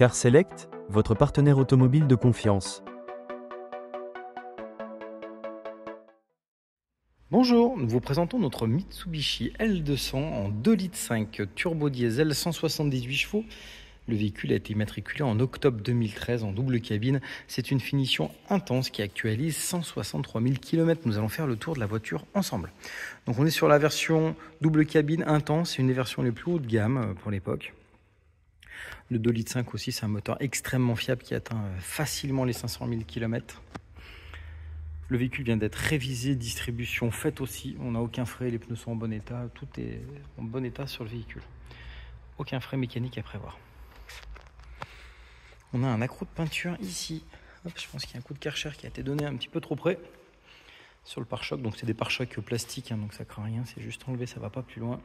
Car Select, votre partenaire automobile de confiance. Bonjour, nous vous présentons notre Mitsubishi L200 en 2,5 litres turbo diesel 178 chevaux. Le véhicule a été immatriculé en octobre 2013 en double cabine. C'est une finition intense qui actualise 163 000 km. Nous allons faire le tour de la voiture ensemble. Donc on est sur la version double cabine intense, c'est une des versions les plus haut de gamme pour l'époque. Le 2,5 litres aussi, c'est un moteur extrêmement fiable qui atteint facilement les 500 000 km. Le véhicule vient d'être révisé, distribution faite aussi. On n'a aucun frais, les pneus sont en bon état, tout est en bon état sur le véhicule. Aucun frais mécanique à prévoir. On a un accroc de peinture ici. Hop, je pense qu'il y a un coup de Karcher qui a été donné un petit peu trop près sur le pare-choc. Donc c'est des pare-chocs plastiques, donc ça craint rien, c'est juste enlevé, ça va pas plus loin.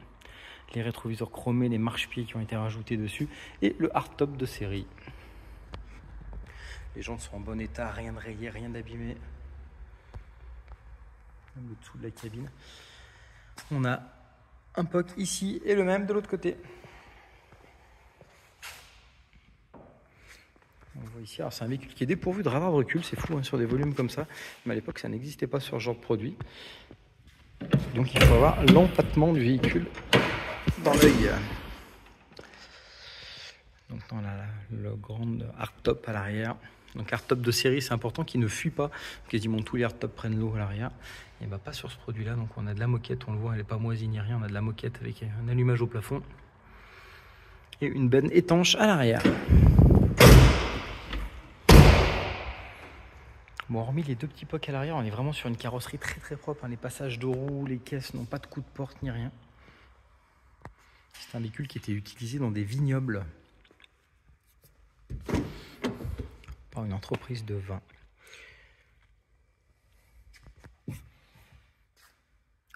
Les rétroviseurs chromés, les marche-pieds qui ont été rajoutés dessus et le hardtop de série. Les jantes sont en bon état, rien de rayé, rien d'abîmé. Le dessous de la cabine. On a un POC ici et le même de l'autre côté. On voit ici, alors c'est un véhicule qui est dépourvu de radar de recul, c'est fou sur des volumes comme ça, mais à l'époque ça n'existait pas sur ce genre de produit. Donc il faut avoir l'empattement du véhicule dans l'œil. Donc on a le grand hardtop à l'arrière. Donc hardtop de série, c'est important qu'il ne fuit pas. Quasiment tous les hardtops prennent l'eau à l'arrière. Et bah pas sur ce produit-là. Donc on a de la moquette, on le voit, elle n'est pas moisie ni rien. On a de la moquette avec un allumage au plafond et une benne étanche à l'arrière. Bon, hormis les deux petits pocs à l'arrière, on est vraiment sur une carrosserie très très propre. Les passages de roues, les caisses n'ont pas de coup de porte ni rien. C'est un véhicule qui était utilisé dans des vignobles par une entreprise de vin. Donc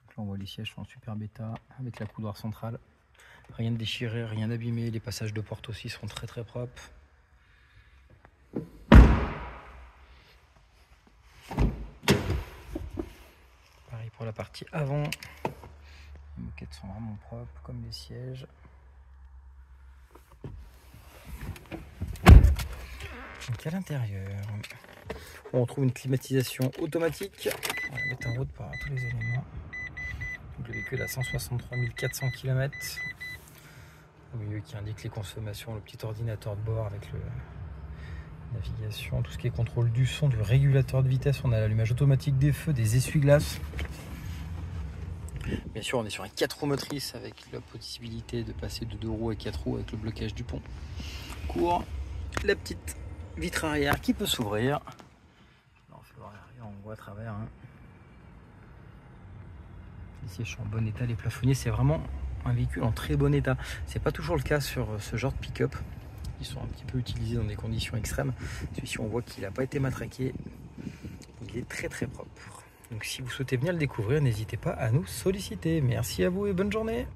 là, on voit les sièges sont en super bêta avec la coudoir centrale. Rien de déchiré, rien d'abîmé. Les passages de porte aussi sont très très propres. Pareil pour la partie avant. Les moquettes sont vraiment propres comme les sièges. Donc à l'intérieur, on retrouve une climatisation automatique. On va mettre en route pour avoir tous les éléments. Donc le véhicule a 163 400 km. Au milieu qui indique les consommations, le petit ordinateur de bord avec le navigation, tout ce qui est contrôle du son, du régulateur de vitesse. On a l'allumage automatique des feux, des essuie-glaces. Bien sûr, on est sur un 4 roues motrices avec la possibilité de passer de 2 roues à 4 roues avec le blocage du pont. Court, la petite vitre arrière qui peut s'ouvrir. Là, on fait voir l'arrière, on voit à travers. Les sièges sont en bon état, les plafonniers, c'est vraiment un véhicule en très bon état. C'est pas toujours le cas sur ce genre de pick-up. Ils sont un petit peu utilisés dans des conditions extrêmes. Celui-ci, on voit qu'il n'a pas été matraqué. Il est très très propre. Donc si vous souhaitez venir le découvrir, n'hésitez pas à nous solliciter. Merci à vous et bonne journée.